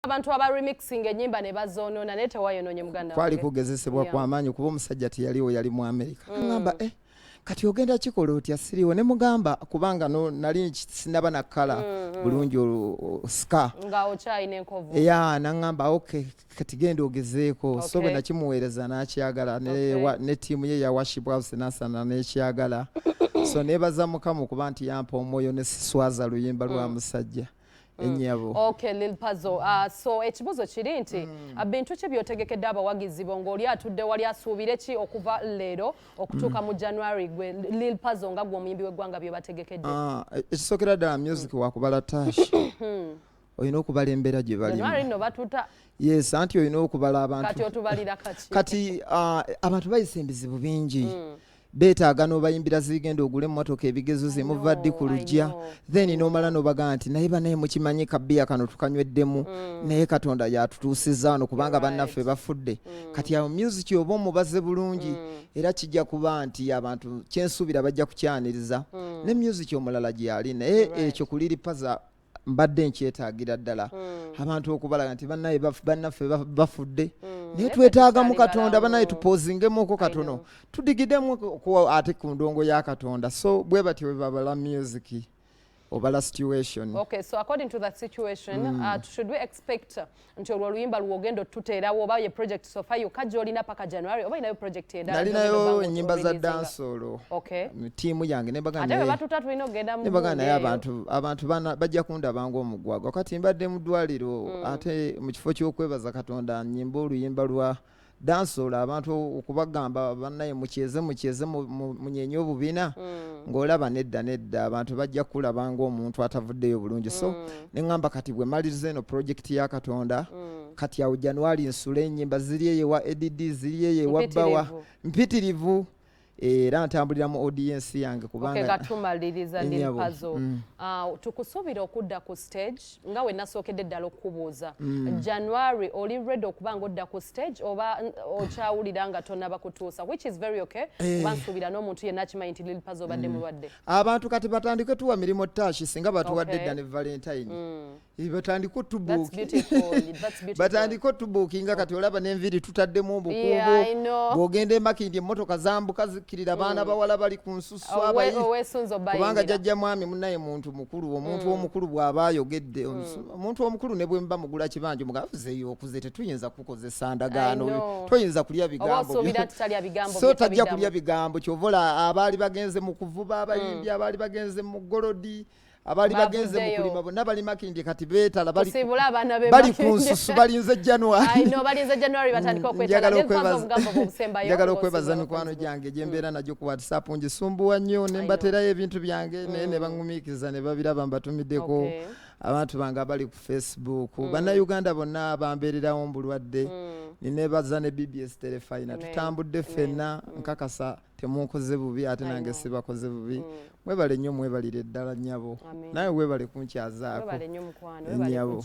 abantu aba remixing enyimba ne bazonoona naye tewayononye muganda kwali kugezesebwa kw'amaanyi kuba omusajja teyaliwo yali mu Amerika ngamba kati ogenda kikola otya siriwo ne mugamba kubanga nali sinaba na kala bulungi ska nga okyayina enkovu nangamba okay kati genda ogezeeko so bwe nakimuweereza n'akyagala ne ttiimu ye ya worship house nasana n'ekyagala so nebaza Mukama kuba nti yampa omwoyo ne siswaza luyimba lwa musajja enyabo. Okay, Lil Pazo. So ekibuzo kiri nti bintu ki byotegekedde abawagizi bo ng'oli atudde wali asuubire ki okuva leero okutuuka mu January gwe Lil Pazo nga gwe omuyimbi w'eggwanga bye bategekedde? Ekisookera ddala music wakubala tashi. Oyina okubala embeera gye balimu. January nno batuta. Yes, anti oyina okubala abantu. Kati otubalira kati. Kati abantu bayise ebizibu bingi. Beetaaga n'obayimbira zigenda ogule emmotoka ebigezo zimuvadde ku lujja then n'omala n'obagaa nti naye banaye mukimanyi kabbiya kano tukanyweddemu naye Katonda yatutuusizza wano kubanga bannaffe bafudde kati awo music oba omubaze bulungi era kijja kuba nti abantu kyensuubira bajja kukyaniriza ne music omulala gyali naye ekyo ku Lil Pazo mbadde nkyetaagira ddala abantu okubalaga nti bannaffe bafudde naye twetaagamu Katonda banaye tupozingemuko katono tudigidemu ate ku ndongo ya Katonda so bwe batyo bwe babala music obala situation. Okay, so according to that situation should we expect nti oluyimba lwogendo tuteerawo oba ye project so far yokajja olina paka January oba inayo project endala nalinayo ennyimba za dansolo ttiimu yange nebaga naye abantu bajja kundabanga omugwaga kati mbadde mu ddwaliro ate mu kifo ky'okwebaza Katonda nnyimba oluyimba lwa dansolo abantu okubagamba bannaye mukyeze munyenye obubina ng'olaba nedda abantu bajja kulabanga omuntu atavuddeyo bulungi so neŋŋamba kati bwe maliriza eno project ya Katonda kati awo January nsula ennyimba ziri eyo ewa EDD ziri eyo ewa Bawa mpitirivu era ntambulira mu audience yange kubanga gatumaliriza Lil Pazo tukusuubira okudda ku stage nga we nasookedde ddala okubuuza January oli ready okubanga odda ku stage oba okyawulira nga tonnaba kutuusa which is very okay kuba nsuubira n'omuntu yenna akimanyi nti Lil Pazo obadde mulwadde abantu kati batandike tuwa mirimu ttashi singa batuwadde dda ne Valentine batandika otubuukinga kati olaba n'enviri tutaddemu obukuubo bw'ogenda emakindi emmotoka zambuka zikirira abaana bawala bali ku nsusu kubanga jjajja mwami munnaye muntu mukulu omuntu omukulu bw'aba ayogedde omuntu omukulu ne bwe mba mugula kibanja mugavuzeeyo okuze tetuyinza kukozesa ndagaano toyinza kulya bigambo so tajja kulya bigambo kyovola abaali bagenze mu kuvuba abayimbi abaali bagenze mu golodi abali bagenze mu kulima bonna bali makindi kati beetala bali ku nsusu balinze January batandika njagala okwebaza mikwano gyange gye mbeera nagyo ku WhatsApp ngisumbuwa nnyo ne mbaterayo ebintu byange naye ne baŋŋumiikiza ne babiraba mbatumiddeko abantu bange abali ku Facebook bannayuganda bonna bambeererawo mu bulwadde ninebaza ne BBS Telefina tutambudde ffenna nkakasa temunkoze bubi ate nange sibakoze bubi mwebale nnyo mwebalire ddala nnyabo naye webale kunkyazaako nnyabo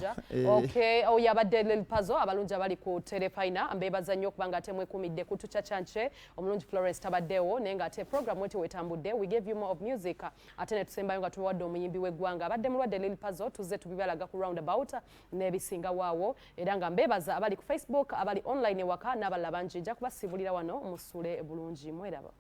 oyo abadde Lil Pazo abalungi abali ku Telefina mbeebaza nnyo okubanga ate mwekumidde kutuca canche omulungi Florence tabaddewo naye ng'ate program weti wetambudde we gave you more of music ate ne tusembayo nga tubawadde omuyimbi w'eggwanga abadde mulwadde Lil Pazo tuzze tubibalaga ku roundabout n'ebisinga waawo era nga mbeebaza abali ku Facebook abali online ewaka n'abalala bangi nja kubasibulira wano musule bulungi mweraba.